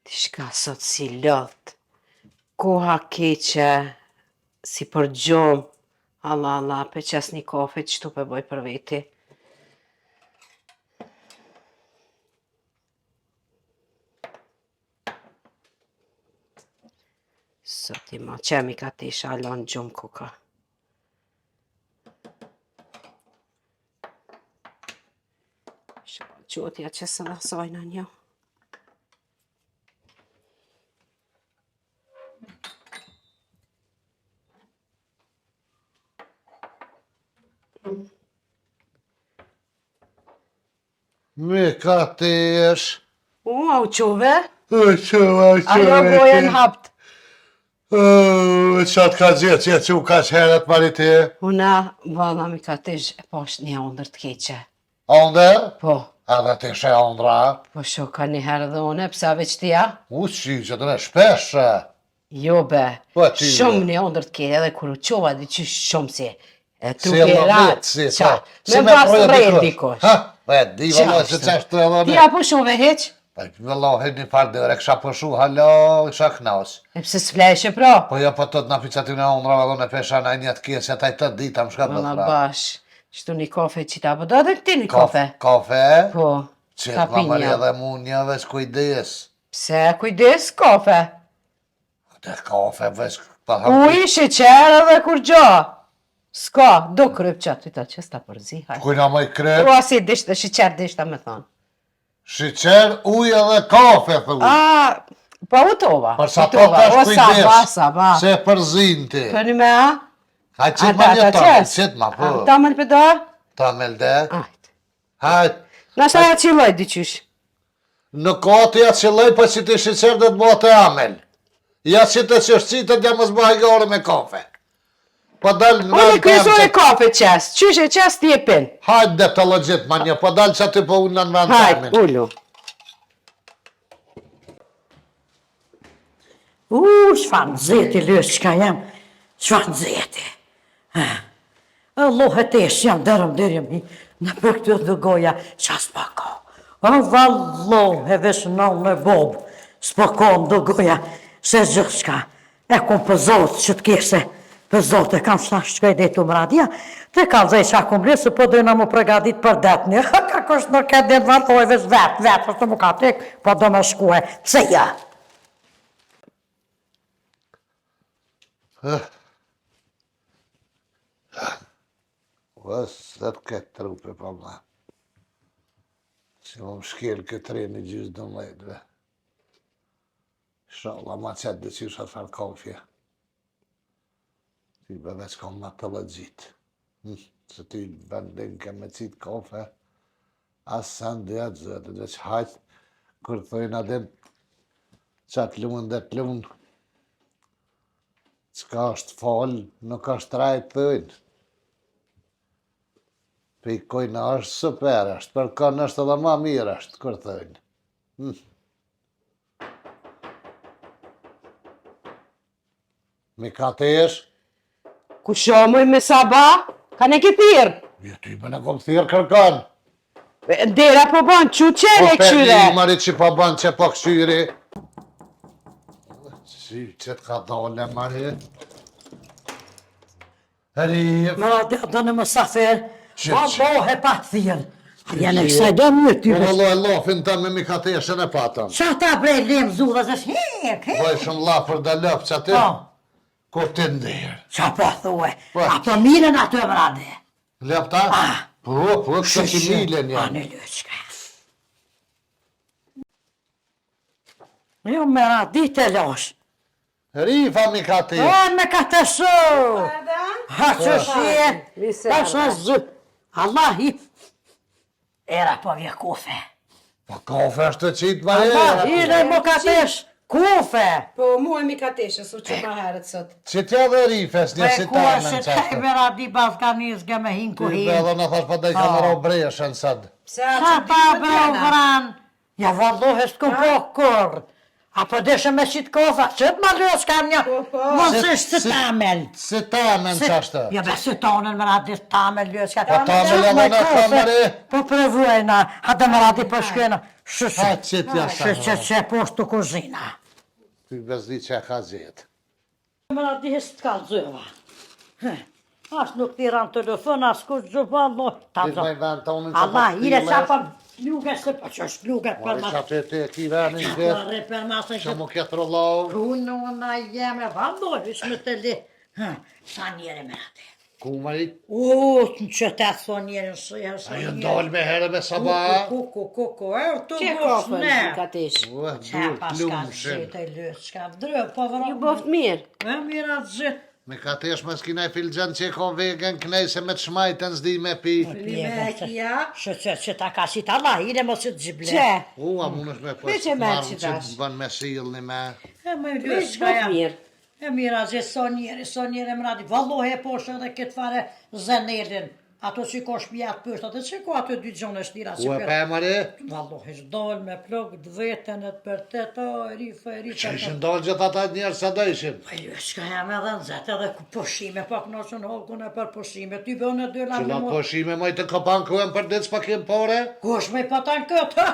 Ti shka sot si lot, koha keqe, si për gjumë. Allah, pe qas një kafe qëtu pe boj për veti. Sot i ma qemi ka ti shalon gjumë kuka. Qotja që së dhe sajna një. Me ka të esh. Au qove? Qove. Ajo gojen hapt. Qatë ka gjithë që u ka qëherët mariti? Una, valla mi ka tish e posh një ondër të keqe. Ondër? Po. Edhe të ishe ondra? Po sho ka një herë dhe une, pësa veç tja? Që të në shpeshe. Jo be, Po ti. shumë një ondër të keqe edhe kur u qova di që shumë si. E Si trukerat, si, qa, si me pas rejt dikosh. Ha, di vëlloj se qashtu edhe Ti apo shove heq? Vëllohi një farë dhe kësha përshu, halo, isha knaus. E pëse s'fleshe pro? Po jo, po të të në ficatin e ondrave dhe në pesha në një të kjesë, taj të dita më shka të Valla thra. bash, qëtu një kafe qita, po do dhe ti një kafe? Kafe? Po, Qëtë ka ma mërja pinja. dhe mu një veç kujdes. Pse, kujdes kafe? Të kafe veç... Uj, sheqer edhe kur gjo. Ska, do kryp qatë, ta që sta përzi, hajde. Kujna më i krep, Po asi dishtë, sheqer dishtë, me thonë. shiqer, uj edhe kafe, thë uj. Po utova. Për sa po tash kujdes, Saba. se përzin ti. Për një me a? Ha qitë ma një tonë, qitë ma po. Ta më në pëdor? Ta melde. Ajt. Hajt. Nashta ja qiloj diqysh. Në kati ja qëlloj, po që ti shiqer dhe të bëhet e amel. Ja që të qështitët ja më zbëhaj gare me kafe. Po dalë në Unë kryesoj e kafe qes, qysh e qes ti e pin. Hajt dhe të logjit ma një, po dalë që aty po unë në vend Hajt, temin. ullu. Shfar në zeti, lësë që ka jam, shfar në zeti. Allah e tesh jam dërëm në për këtë dhe goja, qa s'pa ka. Valloh e vesh në në bobë, s'pa ka në dhe goja, se gjithë qka. E kom për zotë që të kese, për zotë e kam shnash qka i detu më radia, të kam zej qa kom lësë, po dojna më pregadit për detë një, ka kështë në këtë detë vartoj vesh vetë, përse më ka tek, po do me shkuhe, pse ja. Vësë dhe të këtë trupe pa ma. Si më shkel këtë reni gjysë dë mledve. Shala ma qëtë dhe që shë farë kafje. Ti be veç kam ma të lëgjit. Se ti vendin ke me qitë kafe, asë sen dhe atë zëtë, dhe që hajtë, kur thojnë adem qatë lunë dhe të lunë, qka është falë, nuk është rajtë thojnë. Pikojnë është super është, për kanë është edhe ma mirë është, kur thojnë. Mi ka të esh? Ku shomoj me saba, ka ne këthirë. Jo ty me në kom thirë kërkan. Dera po banë, që qere Po këshyre. pedi marit që po banë që po këshyri. Si që të ka dole marit. Rif. Më radhe do në mësafer, Që- ma bohe pa të thirë. Janë e kësaj do më ty Po vesh. vëlloj lafin të me mi ka të eshën e patëm. Qa ta brej lem zura, zesh hek, hek. Boj shumë lafër dhe lëpë që aty. Po, Kur ti ndërë. qa po thue, Po. ato milen ato e më radhe. Lëpë ta? Po, këtë që milen janë. Anë lëqka. Jo me radhe të losh. Rifa mi ka të O, me ka të shu. Ha që shie, Vise, ta shë zë. Allah i. Era po vje kufe. Po kafe është të qitë ma Allah herë. i dhe mo ka tesh kufe. Po mu e mi ka teshe, su që ma herët sot. Që tja dhe rifes një si Ku ta është në që qështë. te me radhi balkanizge me hin ku Ty hin. be dhe në thash pa dhe i ka më ro breshen sëtë. Pse Qa ta bro vran? Ja vallohes t'kom po kur. Apo deshe me qitë kofa, që të ma lës kam një, mos është së tamel. Se tamen qashtë. Ja be së tonën më radi tamel lës ka. Po tamel edhe në kamere. Po prevujna, hada më radi po shkjena. Ha, qëtë jashtë. Që poshtë të kuzina. Ty bezdi që ka zjetë. Më radi hesë të kalëzëva. As nuk tiran telefon, as kush gjëpa, Allah. Ti me vend tonin që Allah, po ire t'pile. qa pa pluge se pa që është pluge për Mari ma. që atë të ki venin gjithë. Arre për ma se Që mu këtë rollau. Unë na jeme, valloj, ishme të li. Sa njeri me atë. Ku mari? Në që të thonë njerën së e sa Ajo njeri. ndalë me herë me sabah. Kuku, e të Që bosh kofën ne. ka tesh? Ua, Qa dur, pas ka plumshin. zhjët e lësë, qka drë, po vëra. Ju boft mirë. E mira të zhjët. Me ka tesh me s'kina i filxan që ka vegen knej se me të shmajten s'di me pi. Që ta ka si ta Allah, ire mos të gjible. Që? Ua, mun është me Me pas që me marrë që që tash? të bën me silni me. E më Veç lësë ka boft jam. mirë. E mira zhe, so njeri më radi, vallohe e poshtë edhe këtë fare zenelin. Ato që ka shpijat pështë, ato që ka ato dy gjonë është tira që Ua, për... pe mari? Vallohe shdojnë me plok, dvetën e të përtet, o, rifa. Që ishin ndalë gjithë ata njerë sa dëshin. Po ju shka jam edhe në zetë edhe ku pushime, pak nësën holkun e për pushime, ty bënë e dy Që lamë la më... poshime maj të kapan kuen për ditë s'pa kem pare? Kush me i patan këtë,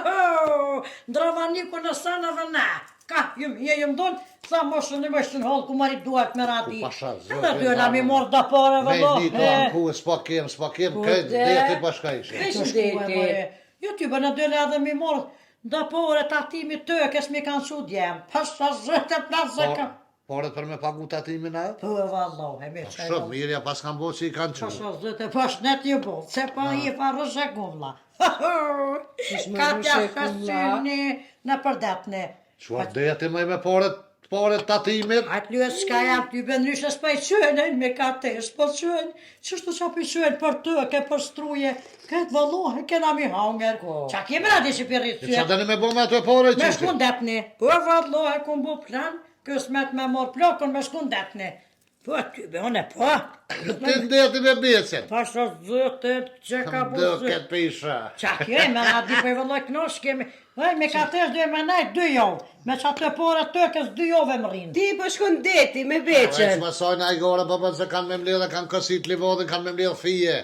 ndravaniku në sanëve ne. Ka, jëm donë, sa moshën e mështën holku marit duart me rati. pasha, zë, Edhe dy lamë i morë da pare, Me vëllo. një të anku s'pa kem, këtë deti bashka ishe. Veç deti. Jo ty bënë dy edhe mi morë, da pare tatimi të, kes mi kanë su djemë. Pasha zëtë e plasë ka. Paret për me pagu të atimin e? Po e vallohe, me qaj Shumë mirja pas kanë bo që i kanë që. Pasha zëtë e pash net ju bo, se pa i fa rëshe gumla. Ishme Ka tja rëshe gumla. shësyni në përdetni. Shua deti maj me paret të atimit? Atë lyës s'ka jam t'y bëndryshë s'pa i qënë, me ka tesh, po qënë, qështu qa pi qënë për të, ke për struje, këtë vallohe, kena mi hanger. Qa kemë radi që për rritë Që qënë? dëni me bo me ato pare Me që shkun detni, po vallohe, kum bu plan, kësmet me mor plakon me shkun detni. Po ty bëne, po. Ti ndeti me becen. Pasha zëtë, që ka bu Do zëtë. këtë pisha. Qa kjo e me radi për vëlloj knosh kemi, me ka tesh dhe me najt 2 javë, me qa të pore të kës 2 javë më rinë. Ti po shkon deti me Veç beqen. më sajnë a i gore pëpën se kanë me mledhe, kanë kësit livodin, kanë me mledhe fije.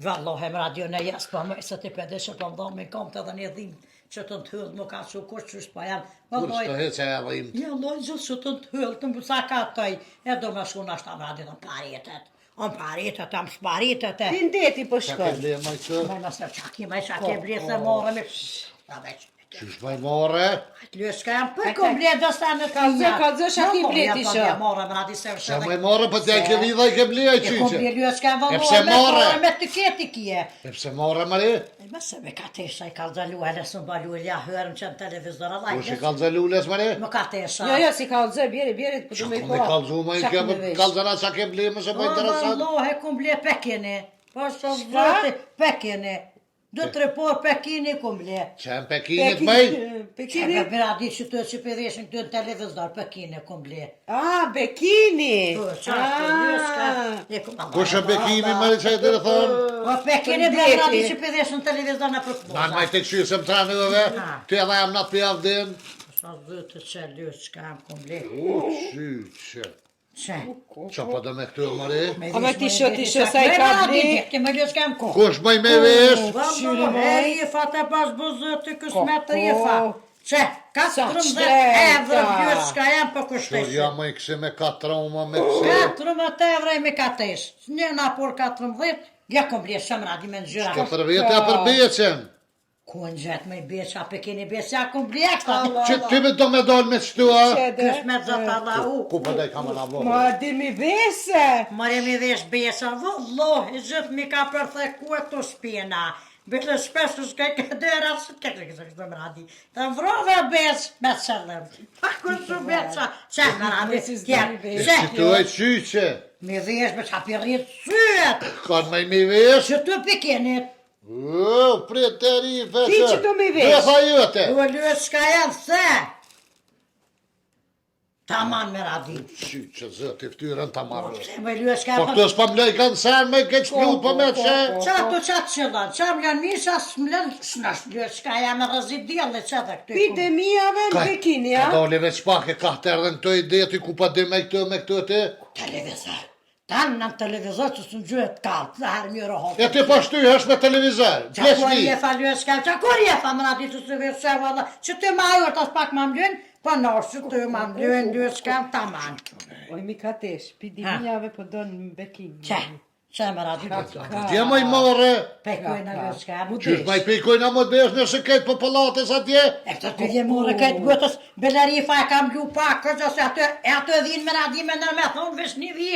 Vallohem radio në jas, po më se ti pede që po mdhëm me kom të edhe një dhimë që të të hyllë, më ka që kush që shpa jam. Kur s'to heq e dhim. Ja, loj, gjithë që të të hyllë, të më sa ka tëj, e do me shku në ashtë am radio në paritet. Am paritet, am sparitet e. Ti në deti po Qa ke shkon. mledhe maj që? Me nëse qaki, me qaki ble se more me... Ja, veç. Qysh maj more? Lësh ka jam për kom ble dhe sa në Kalzë, shati bleti shë. Ja, more me radi se Qa maj more për t'ja i ke vidha i ke blea i E kom qyqe. ble lësh ka E pse vallohem more? me të keti kje. E pse more mari? E me se me ka tesha i ka zalu, e lesë në balu, ja hërëm që në televizor, Allah. Kush i kalë zëllules mari? Më ka tesha. Jo, si kalzë, bjeri, po të me i Kom e kalëzu ma i ke kalëzana qa ke ble më se po interesant. Vallohe, kum ble pekini. Po shë zëti, pekini. 2-3 por pekini kum ble. Qa në Pekinit maj? Pekini? E bera di që të që përdeshin këtë në televizor, pekini kum ble. Ah, bekini. Po, qashtë, ljuska. Kush e Bekini mari që i të thonë? Po pekini bera di që përdeshin në televizor në Nan përkboza. maj të këshyrë se më tranëve, ty edhe jam natë për javë din. Sa zëtë që ljuska kum ble. U, qyqe. Që? Qa po do me këtu mari? A me ti shë sa i ka bli? Ti me ljuska më kohë. Kush maj me vesh? Vallo, e rifa të pas buzëti kësmet rifa. Që, 14 shtreta. evre vjërshka jam për Shur kushteshi. jam maj kësi me 4 trauma me kësi. 14 evre me katesh. Një na por 14, ja kom blie shumë radi me në gjyra. 4 vjetë ja për becen. Ku në gjetë me i beqa, pekini beqa, ja kom blie këta. Që ty me do me dollë me qëtua? Kësmet zëtë Allah u. Ku për daj kamë në Ma vlohë? di mi vese. Mare mi vesh beqa, vëlloh, i gjithë mi ka përthe ku e të shpina. Bëllë shpesh të shkaj këtë dëra, së të këtë këtë më radi. Të vrove beq, me qëllëm. Pa ku të beqa, që më radi, E që tu e qyqe? mi vesh me qa pirrit syet. Kanë maj mi vesh? Që të pikinit, Prit të rife Ti që do me vesh? Vefa jëte. u e lyës shka janë se. Taman me radhi. Shi që zëti ftyrën ta marrë. Se me lyë s'ka Po këtu s'pa mlej kanë sen me keq plut po me që. Qato qatë qëllan, qa m'lan misha s'mlen s'nash lyë s'ka jam e rëzit djelle që dhe këtu. Epidemiave në Pekin, ja? Ka doli veç pak e ka tërën këto ide ti ku pa dhe me këtu ti. Televizor. Tanë në televizor që s'në gjyët kaltë, dhe herë mjërë hotë. E ti pa shtyhesh me televizor. Fles Qakor vi. jefa lyë s'ka, qakor jefa më radi që se vërë që valla, që të ma ajur tas pak ma mlyn, po nërë që të ma mlyn, lyë s'ka taman. Oj, mi ka tesh, epidemiave po do në Pekin. Që më radi Dje më i more. Pekojnë lyë s'ka. Qysh ma i pikojnë a më desh nëse këtë po pëllates atje. E këtë të vjemore këtë gëtës, Belarifa e kam lu pak, këtë se atë dhinë me radi me nërme thonë vesh një vi.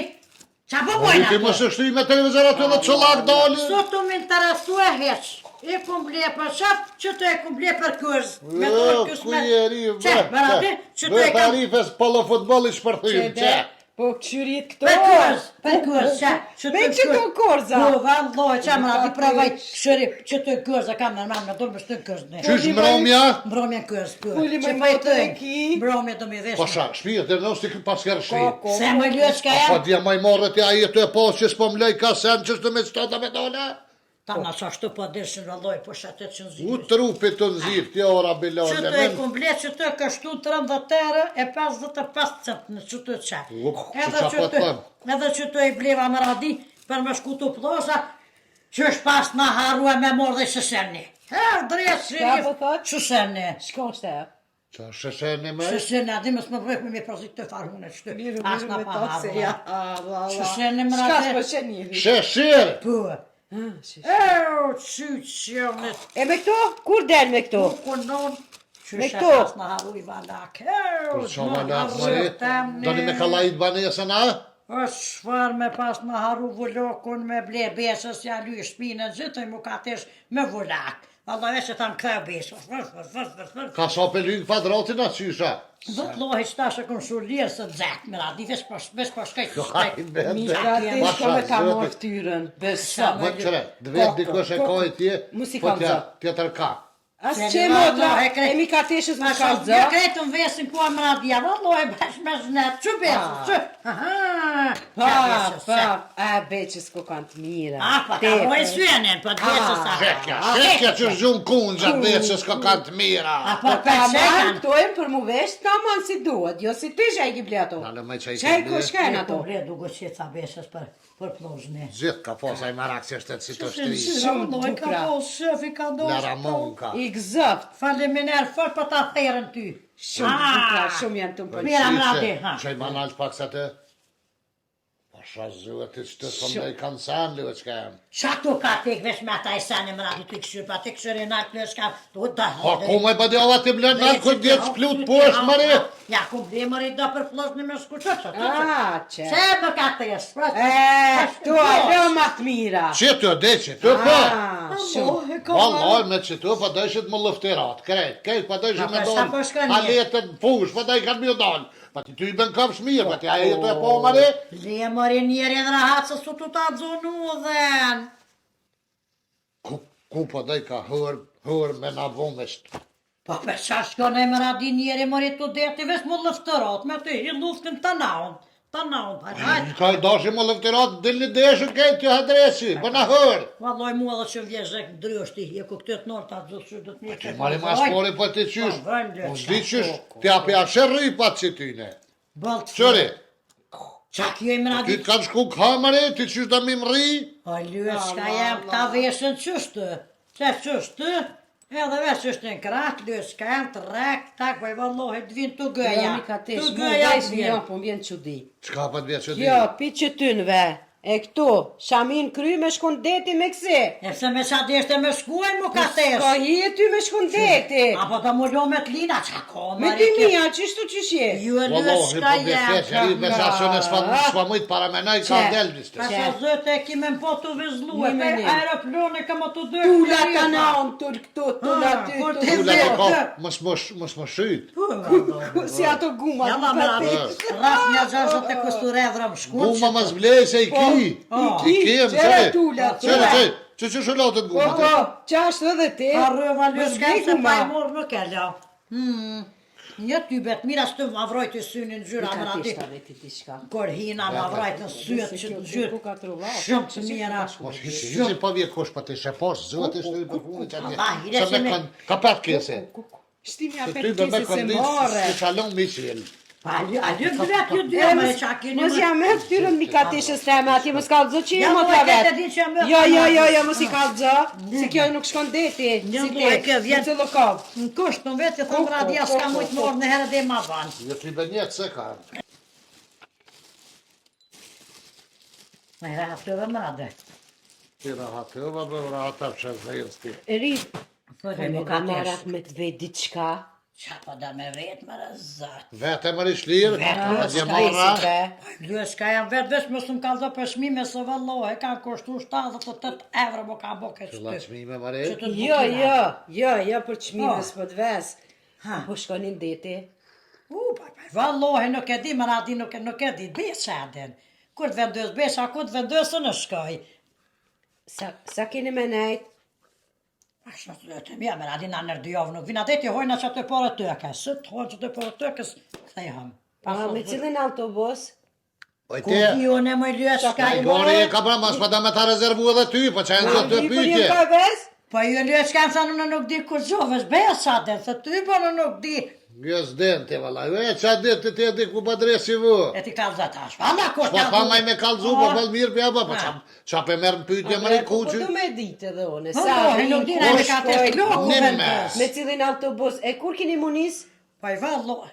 Qa po bojnë Ti ato? më së shty me televizor aty dhe çollak dali. Sot të më interesu e heq. E kum ble për qatë, që të e kum ble për kërz. Me Jo, të kës ku me... jeri, Qe, më radi, që të e kam... Tarifes polo futbolli shpërthym, që? Po këshyrit këto. Per kërz, që Me që të korza. Po, valloj, që më radi pravaj shëri, që të kërz, e kam nërman me dorë, më shtë kërz ne. Qysh mbromja? Mbromja kërz, kërz. Pulli Që me pa i motën e tëjnë, ki. mbromja do me vesh. Po sha, shpia të nështë ti pas kërë shi. Se më lyë s'ka Po jam. dje ma i morë ti aje të e posë që s'po mlej ka sen që s'të me qëta me dole. Ta nga që ashtu po dëshën valloj, po shatet që U nëzirë. trupit të nëzirë, tja ora Që bilone. të e komplet që të kështu 33 e 55 centë që të qe. që qa po të thëmë? Edhe që të e bleva më radi për më shku të plosa, që është pas në harua me morë dhe shëseni. Herë drejtë Çka po thot? shëseni. Shko shte. Qa shesheni me? Shëseni, adi më s'më bëjmë me prosit të farhune që të Miru, pas miru në me pa tot se ja. harua. Shëseni më Shka radi. s'po shenjiri. Sheshir! Po. Qytë që në E me këto? Kur del me këto? konon. Që Me shë këto? pas në haru i valak. Për qa valak marit? Doni me kalajt banesën, a? është shfar me pas në haru vullokun me ble besës, ja ly shpinën zëtën mu ka tesh me vullak. Allah veç e tham këta besës. Ka sa pelin kvadratin a qysha? Dhët lohi që tash e kënë shurlirë së dzekë me radi, veç po shkajt të Kaj shkajt. bende. Mi ka tesh ko me ka morë ftyrën. Besa. Më qëre, dve dikosh e kaj tje, Musi po kalza. tjetër ka. As që motra, e mi ka teshës më ka Ja zë. krejtën vesin po më radi, ja vallohi bash me znet, që besës, që? A beqës ko kanë të mira. Pa ka rojë syenen, po të besës a. Shekja që zhun kunxat veçës ka kanë të mira. Po Po për ta marrë shekan. këto e për mu vesh, ta manë si duhet, jo si ti që e ki ble ato. Nale me që i Qaj ke ko ble. shkajnë E ato. po ble dugo që ca besës për plozhne. Gjithë ka posa i marak që është të si të shtri. Shumë Ka bukra. po shëfi, ka do Lara monka. I gëzëft. Faleminer fort për ta therën ty. Shumë bukra, shumë janë të më Mira, mradi, ha. Që i manalë pak sa të? Pasha zëve të që të sëmë i kanë sanë, live që ka jam. Qa tu ka tek vesh me ata i sani mradi ty këshyr, pa te këshyr e nalë plës ka, tu da Ha, ku me bëdjava të blenë nalë, kër djetë shplut poshtë, mari. Ja, ku ble mëri do për plës në me shkuqët, që të që. që. Se më ka të jesë, Tu a leo ma të mira. Që të dhe që të po? Shumë. Vallaj, me që të pa dëshit më lëftirat, krejt, pa dëshit me sa po shkon donë, një? haletën fush, pa dëshit kanë mjë donë. Pa ti ty i bën kap shmirë, pa ti aje jetu e po, mari. Le mëri njerë edhe rahat se su tu ta dzonu dhen. Ku pa daj ka hër me na vomesht. Po për qa shkon e mradi njerë mëri të deti vesh më lëftërat, me të hi luftin të naun, hajt. Ka i dashi më lëftirat, dilni deshën kejtë të hadresi, bëna hër. Valloj mua dhe që vjezhek ndryshti, je ku këtë të nërë të atë zësë do të një Ti mari ma spori për ti qysh, Po, vëllë, unë di qysh, ti api a shërri pa që tyne. Balt Qëri, qa kjo i ti mradi? të kanë shku kamëri, ti qysh da mi mri, O lyës ka jem ta vesën qështë, që qështë, edhe vesh është në kratë, lyës ka jem të rek, tak, vaj vallohi të vinë të gëja. Jo, mi ka tesh, Të mu gëja vesh të një, vjen. po më vjen qudi. qka pa të vjetë që di? Kjo, pi që tynve, e këtu, shamin kry me shkon deti me kësi. E pse me qa deshte me shkuaj mu ka tesh. Ka hi e ty me shkon deti. Apo të mu lo me t'lina, qa ko, Me mari, ty mija, qishtu qishje? Ju e lyës Wallohi, ka po befeq, jem. eri me shasën e s'fa mujtë para menaj, ka Qe? delvis të. Ka sa zëte e kime më po të vizlu, e Një pe menim. aeroplone ka më të dërë. Tula ka na on, tur këtu, tula ty, kur tur ti Kula Zë, të ka, zë. mos më shyt. Si ato guma, Ja tu ma ka mradi, te. ras një gjashët e këstu redhra më shkullë. Guma më zblej se i ki. I ki e më Qere qëre. tula, Qëre, që shëllotët Po, guma? qashtë edhe ti. Ka rëva Mos lëska vej se guma. pa i morë nuk e la. Një tybet, mira së të më avrojt i synin gjyra më rati. Veti diçka. Kur hina më avrojt në syet që të gjyrë. Shumë të mira. Mos hiç po vje kush po të shepos, zot është për punën çati. Allah, i Sa lesi me me- kanë kapat kese. Shtimi Se ty do me kondicë se salon Michel. Pa, a dy vet ju dy më e qa keni Mos jam me këtyrën mi ka tishës teme atje, mos ka zë që Ja, më mo, të e kete vetë. di që jam me Jo, mos i ka zë, se kjo nuk shkon deti. Një Si mo, e ke vjen- të lokov. Në kusht në vetë, thëmë radia s'ka mujtë morë në herë dhe ma vanë. Jo ti bënjet se ka. Me ratë dhe më rade. Ti rahat, jo va rahat çes zësti. E ri, Kërë me më ka ka merat me të vetë diçka. Qa pa da me vretë më rëzat. Vete më rishlir, Vetë, atje s'ka marra. Lues ka jam vetë vesh më së më kaldo për shmime se vëllohe, kanë kushtu 78 euro më ka bo këtë Çlla shty. çmime mare. Që të Jo, për çmimës Po. po të ves. Ha. Po shkonin deti. Vëllohe nuk e di, më rati nuk e di, besha den. Kur të vendos besha, kur të vendosë në shkoj. Sa keni me nejt? Ashtë të mja, më rati në nërë dy javë nuk vina deti, hojna që të porë tëke. Së të hojnë që të porë tëkës, këthe jam. Me cilin autobus? Po Ku te. vjo në më lyës ka Ai gori e ka pra mas pa da me ta rezervu edhe ty, po çajnë zot të pyetje. Ka ves? Po ju lyës ka sa në nuk di ku zhovës, besha den, se ty po në nuk di. Jo s'den te valla. E ça det te di ku padresi vu. E ti ka zatash. Ama ko Po pa maj me kallzu, po ball mirë për apo po ça pe merr pyetje më Po kuçi. du me ditë edhe unë. Po, Sa nuk di në me ka të shkloku Nim vendos. me cilin autobus? E kur keni munis? Po i vallo.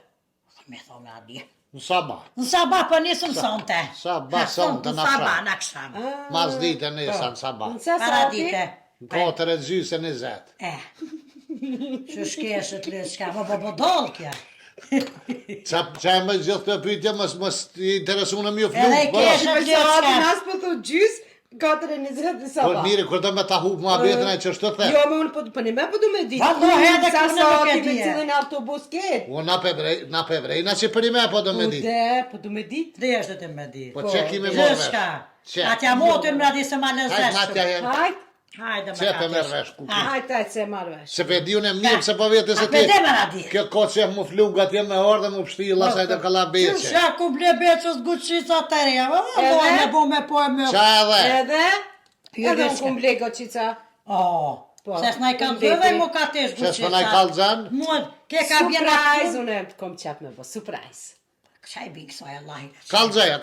Me thonë a di. Në sabah. Në sabah po nisëm sonte. Sabah, sonte, në na sabah pra. në akşam. Mas ditë nesa në sabah. Në sa Para sati? dite. Në kotër e gjysë 20. Që shkeshët lë shka, po dollë kja. Ça më gjithë të pyetje mos i interesu në mjë Edhe flut. i Po. kesh- Për sa nas po thu gjys, 4:20 në Po sabah. mirë, kur do me ta hub muhabetën ai ç'është të Jo, the. me unë po ne me po du me ditë. Vallo, edhe Sa kur ne nuk e sati me di. cilin autobus ket? Unë na pe vrej, na që për i me po do me ditë. Ude, po du me ditë. Dhe është të me di. Po që kime Lë morë vesh. shka. Që? Atja motën më radi se ma Hajt lëzesh. natja jenë. Hajt, Hajde Që më pe merr katesh. vesh ku. hajt se marr vesh. Se pe di unë e mirë se po vjetë se A ti. pe dhe më radi. Kjo kotë që mu flug atje me orë dhe mu pështila sa i të kalla Që beqe. shka ku ble beqës guqica të reja. Edhe? Me bo me po e me. Qa edhe? Edhe? Jo, Edhe vesh unë kum blej goqica. Oh, Po, se s'na i kanë mbeti. dhe mu katesh guqica. Se s'po na i kallxan? Muat, ke ka bjen Surprise, unë e të kom qap me bo, surprise. Qa i bing soj, Allahi. Kallxaja.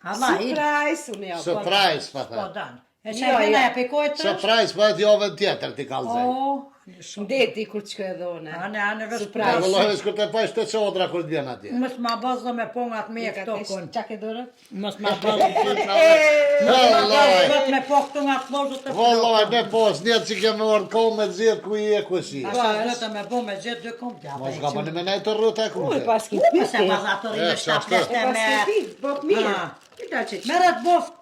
Allahi. Surprise, unë jo. Surprise, pa Po thë. dan. E Jo, qa i bjena jo. e pikojt të? Surprise, pa e t'jove tjetër ti kallxaj. Oh, Ndeti kur qëkë edhe une. Ane vesh E Surprise. vëllohet s'kur të pajsh të qodra kur t'vjen atje. Mos ma bazë me pongat me këto kon. Qa ke dore? Mos ma bazë Vëllohet. me po këtu nga flozët të Vëllohet me pos, njët që kemë orë kohë me zirë ku i e ku si. Asa zëtë me bo me gjithë dy kom t'ja. Mos ka bëni me nejtë të rrët e ku. Uj, pas ki Se piti. bazatori E, në qa shtapështë E pas me... ki piti, bok mirë. Ah. Kita që që. Meret boft.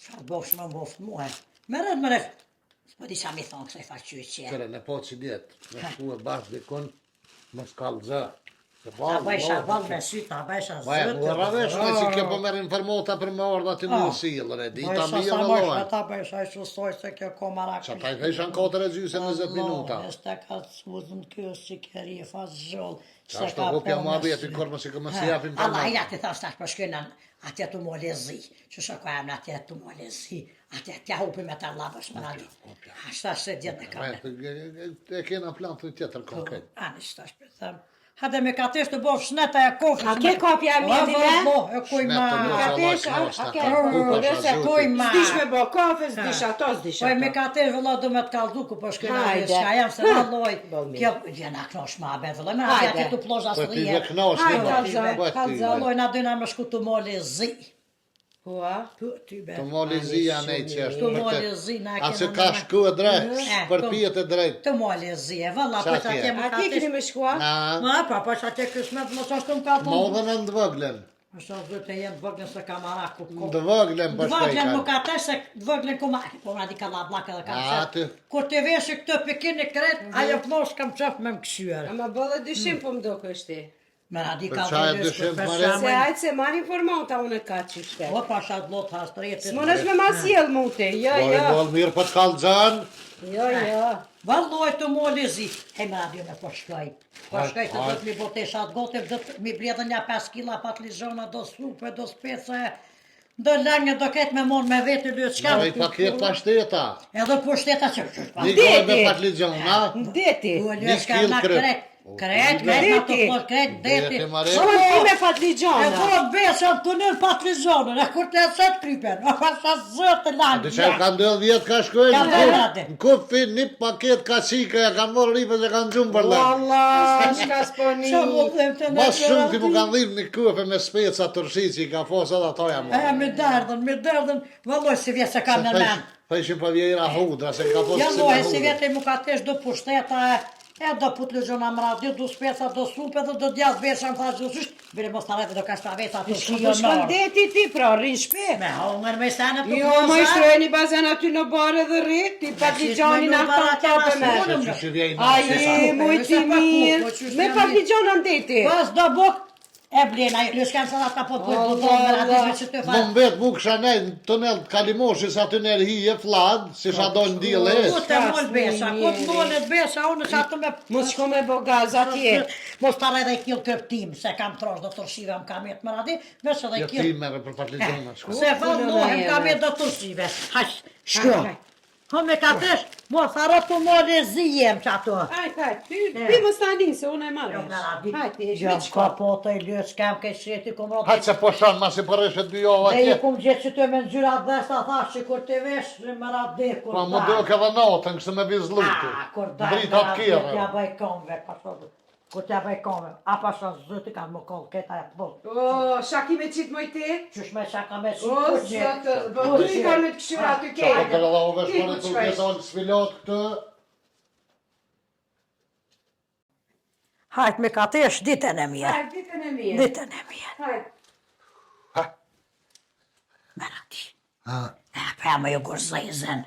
Qa boft më boft muhe. Meret më ref. Po di qa mi thonë kësaj faqyqje. Kërë në po që djetë, me shku e bashkë dikun, mos kallxë. Se Ta bëjsha ballë, ball me sy, ta bëjsha Baja, zëtë. mu rravesh me që ke po merë informota për me orë dhe ti mu silër e dita Bëjsha mirë sa me më lojnë. shpeta bëjsha i shusoj se kjo ko marak. Qa ta i këshan 4 e gjysë 20 minuta. Este ka të smuzën kjo si keri e fas zholl. Qa është të hupja mua bjetin kërë më si këmë si japim për Allah, më. ja ti thash tash për shkënën atje të mu lezi. Që shë ka jam atje të mu lezi. Atje t'ja hupi me të labësh më nadi. Ashta se djetë në kam. E kena plan të tjetër konkret. Ani shtash për thëmë. Hade me katesh të bof shneta e kofës. A ke kopja e mjeti me? E kuj ma. Katesh, a ke? Kuj ma. S'dish me bo kafe, s'dish ato, s'dish Po e me ato. katesh vëlla do me të kaldu ku po shkëna Hajde. dhe shka jam se vëlloj. Bo mirë. Kjo vjena knosh ma abet vëlloj. Me Hajde. atje të plozha Po së ti dhije. dhe knosh Hajde, një kalza, Po ti kalza. Vëlloj na dyna me shku të moli zi. Po, a? Ty be. të moli zia ne që është. Të moli zi na A që kena ka në- shku e drejt, E, për të- pijet e drejt. Të moli zi e vëlla Qa po që tje? atje me A ti keni katesh. me shkua? Na, Ma pa që atje këshmet mos ashtu më ka më punë. dhe në ndëvëglen. Ashtu zëtë e jenë vëglen se kamara ku ko. Ndëvëglen për Dvoglen më shpejka. ka tesh se dvoglen ku ma. Po na di ka la blaka dhe ka Aty. qef. Kur të vesh këtë pikin e kret, ajo knosh kam qef me më këshyër. A ma bëllë dyshim po më do kështi. Me radi Për ka çaj të dyshim për pare? Se hajtë se marr informata unë ka qishte. O pasha të lot hastretit. S'mon është me ma sjell mute, jo, Boj jo, mol mirë për të kallxan. jo, jo. Valloj të moli zi. He me radio me po shkoj. Po Hajt, shkoj të hajt. do të mi botesha atë gote, do të mi bledhen një 5 kila patlizona, do supe, do spece. Do lëngë do ketë me mon me vetë lytë shka. Ai paket pashteta. Edhe po shteta që shpa. Një gojë me patligjona. Ndeti. U Një lytë shka kil na krep. kret. Kret, Deti. na të plot kret, deti. Deti, mare. Shkoj ti me E patligjona. po besën tunel patlizonën, e kur të esët krypen, a pasha zëtë lanë. Dhe që ka ndëll vjetë ka shkojnë Ka ndëllate. në kufin një paket kashika ja kanë morë ripe që kanë gjumë për lënë. Wallah, shka s'poni. Që mu them të në Mas shumë ti mu kanë dhimë një kufe me speca tërshi që i ka fosë edhe ato jam. Me derdhen, valloj si vjetë se kam në men. Pa ishim pa vjera hudra, se ka fosë Ja si loj, me si hudra. vjetë mu ka tesh do pushteta, e do putë lëgjona më radio, do speca, do supe, do djath besha më thashtë do sysht, bire mos të rejtë do ka shpaveta të Po shio shkon nërë. deti ti, pra, rrin shpe. Me hongër me senet të Jo, më ishtrojni bazen aty në bare dhe rrit, ti patligjonin me ata nuk kape para me. qeras, Që që vjej në Aje, sesa. mujti mirë, me patligjona ndeti. Pas do buk, e blena, lëshkan sa ata po të Allah, do me radizme Allah. që të Më farë. mbet mu kësha nej në tunel të Kalimoshis aty nërë hije fladë, si sha do në dile Ku esë. të mol besha, ku të molet besha, unë që atë me... Mos shko me bogaz atje. Mos të arre dhe i kjell kërptim, se kam trosh do të rëshive, më kam jetë më radi, vesh edhe i Ja kjell... ti mere për patligjona shko. Se vallohem kam jetë do të rëshive, haq, shko. Ho me ka tesh, mos arre të mole zijem që ato. Hajt, ti më stani se unë e marrë. Jo, me radi. Hajt, ti e Jo, shveç ka po të i lësh, kam ke shreti, kum rodi. Hajtë se po shanë ma si përreshe 2 jova Dhe i atje. kum gjithë që të me në gjyra dhe sa thash që kur të vesh, më radi, kur Pa më do ke dhe natën, kështë me vizluti. Kur daj, Brit atë kjere. t'ja bëj komve, pasodë. Kur t'ja bëj komve, a pasha zëti kanë më kollë, këta e të bëllë. O, shaki me qitë mojti? Qysh me shaka me si O, zëtë, po tu i kanë me të këshyra aty Qa po kejtë. të rëdha u vesh Ti për ku e të shkojsh? kjesa në sfilot këtë. Hajt me ka tesh ditën e mirë, Hajt, ditën e mirë. ditën e mirë. Hajt. Me rati. Ha, E pa me ju gërzejzen.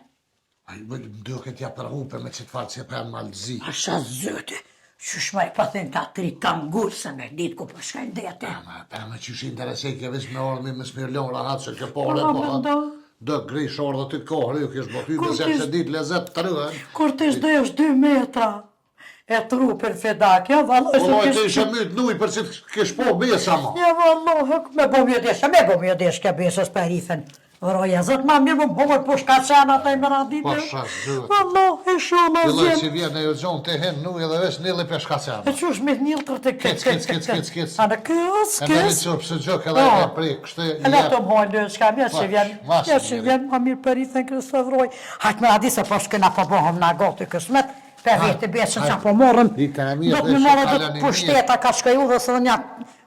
a i më duket ja përhupe me që të farë që e për malëzi. Asha zëti. Qysh me i pëthin ka 3 kangurse me ditë ku përshkajnë dete. Pa me që shi interesej ke vesh me orëmi me smirlon rahat që ke pore Po, po mendo. do grish orë dhe ty kohër, ju kish bëhy Kur me se ti- që dit lezet të rëhen. Kur të shdojsh 2 metra, e trupin fedakja, valloj Po se loj të kish... ishe mytë nuj për që të kish po besa ma. Ja, valloj, me bo mjëdesh, me bo mjëdesh ke besës për rifen. Vroja, zët ma mirë më bomër po shka qenë ata i më radit. Po shak zët. Valloj, e shola Ti loj që zem. vjen e jo gjonë të hen nuj edhe vesh nili për shka E qenë. qush me njëllë të Kec. A në kës, E me një kës. qërë pësë gjok edhe Po. e prej, kështë E le të mojnë, shka mja që vjen, Mas, ja që mirë. vjen ma mirë për rithën kërës të vroj. Hajtë me radi se po shkëna po bohëm në goti kësmet, për vete besën që po morëm, Ditën e mirë, do të dhe më morë që do kalën të e pushteta ka shkaju dhe së dhe një,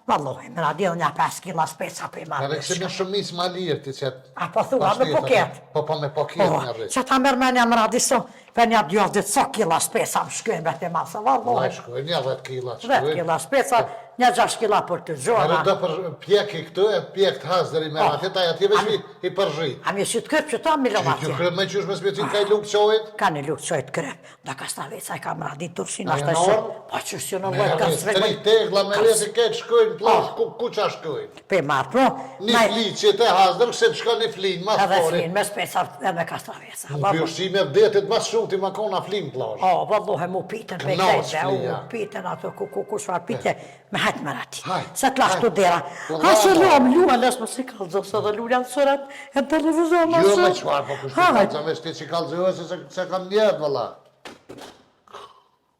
vallohi, me radi dhe një 5 kila speca për i Edhe marrë. kështë një shumis ma lirë ti që... A po thua, me poket. Po me poket Po, në rrë. që ta mërë me një më radi së, për një 2 so kila speca më shkujnë me të masë, Ma vallohi. shkoj, një 10 kila 10 shkoj. kila speca, një 6 kila për të Edhe gjona. do për pjek i këtu, e pjek të hasë dheri me ratë, ta ja ti vesh i përzhi. A mi si të kërpë që ta milon Që atje. kërë me qysh me spjecin ka i lukë qojit? Ka një lukë qojtë krep, da ka staveca i ka më radit tursin, A ashtë janë e shë, orë? po që si në Me lojtë ka rrë, svegoj. 3 tegla me rrëti ketë shkojnë, plash, ku qa shkojnë? Pe marë, pro, Një fli që te hasë dhërë, se të shkojnë një flin, ma edhe fori. flin, me speca edhe me ka staveca. Në pjushime vdetit mas shumë ti ma kona flin plash. O, vallohe mu pitën pe Knaç krejtë, flija. u pitën ato ku shfar pitje, me hajtë më rati. Hajt, Se të lash të dera. Po, Ha se valla. luam, luam, les më si kalëzë, se dhe luam sërat e në televizor më Jo së. me qëfar, po kështë të kalë, me shti që kalë zëhë, se kam njetë, vëlla.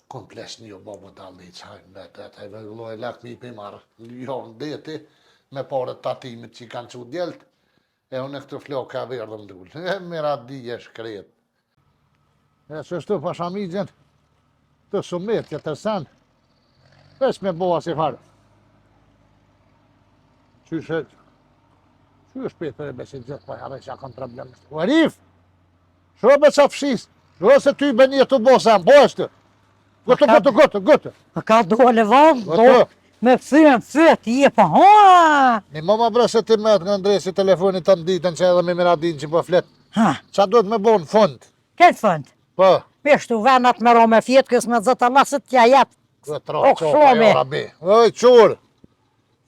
Kom plesh një bobo dalli që hajnë me të e vëlloj lak mi për marë. Jo në deti, me pare tatimit që i kanë që djelt, e unë e këtë flok ka verdë më dullë. E mira di e shkret. E që shtu pashamigjen, të sumet që të sen, vesh me boa si farë. Qyshe, që është petë për e besin gjithë, pa jarë që ja kanë problem. U Arif, shro be qa fshis, shro se ty be një të bosa, po është. Gëtë. Më ka dole vallë, Ato. me fyt, je po, ha! Një mama bre se ti met nga ndresi telefonit të nditën që edhe me miradin që po flet. Ha, Qa duhet me bo në fund? këtë fënd. Po, Peshtu venat me ro me fjetë, kësë me zëtë lasët tja jetë. këtë O, ra qopa këshomi. jo rabi. Oj, qurë,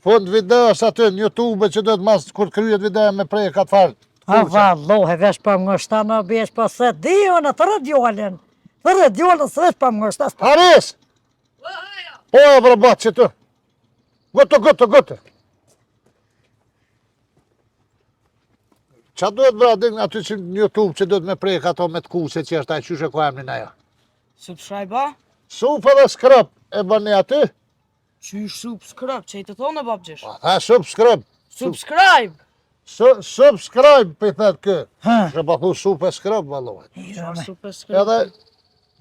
fund videos aty në YouTube që do të mas kur kryet video me prej ka të farë. A vallohi, veç për më ngështa në besh, për se di unë të radiolin. Të radiolin së veç për më ngështa. Haris! Po e vrabat që të. Gotë. Qa duhet vradin aty që në YouTube që duhet me prejk ato me të kuse që është ajë qyshe ku emnin ajo? Subscribe-a? Supë dhe skrap e bëni aty? Qysh subscribe, që i të thonë e babgjesh? Ha, subscribe. Subscribe! Subscribe, për i thëtë kë. Ha. Shë pa thu supë e skrap, valohet. Qarë subscribe? Edhe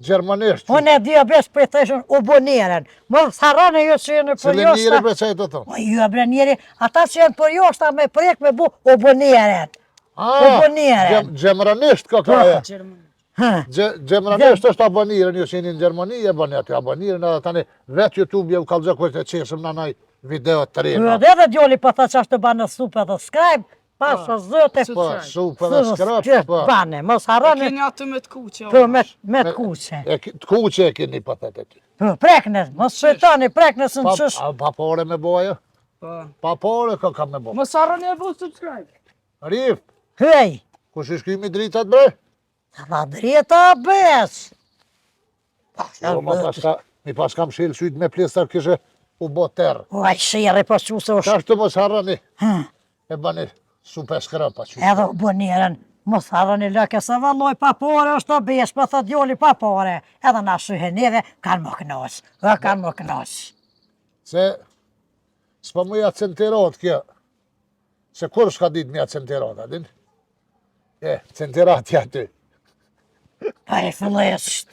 gjermanisht. Unë e dhja besh për të ishën u boniren. Më tharane ju që jenë për Cile njëri joshta. për që i të thonë? O ju e bre njeri, ata që jenë për joshta me prek me bu u boniren. Aboniren. Gjemranisht ka kaja. Gjermani. Gjemranisht është aboniren, ju që jeni në Gjermani e bëni aty aboniren, edhe tani vetë YouTube je u kalëzë kështë e qesëm në naj video të Ju rejna. edhe dhe djoli për ta që ashtë të banë supë edhe skrajbë, pasë zëte, Po, supë dhe skrap, po. banë, mos E harani keni aty me të kuqe. për me të kuqe. Të kuqe e keni për të ty. Për preknes, mos shëtani preknes në qësh. Papore me boja? Po. Papore ka me bo. Mos harroni e bu subscribe. Rif, Hej, kush ish kimi dritat bre? dha drita bes. Jo, mi pas kam shilë syt me plestar kishe u bo terë. O, aj shire për që se Qa është të mos harrani? Hm. E bani supe skrapa që. Edhe u boniren, mos harani lëke se valloj papore është të besh, për thë djoli papore. Edhe na shyheneve, kanë më kënos, kanë më kënos. Se s'pa mu ja centerot kjo. Se kur s'ka dit me ja centerot, adin? Centerat ja ty. Pa e fillesht.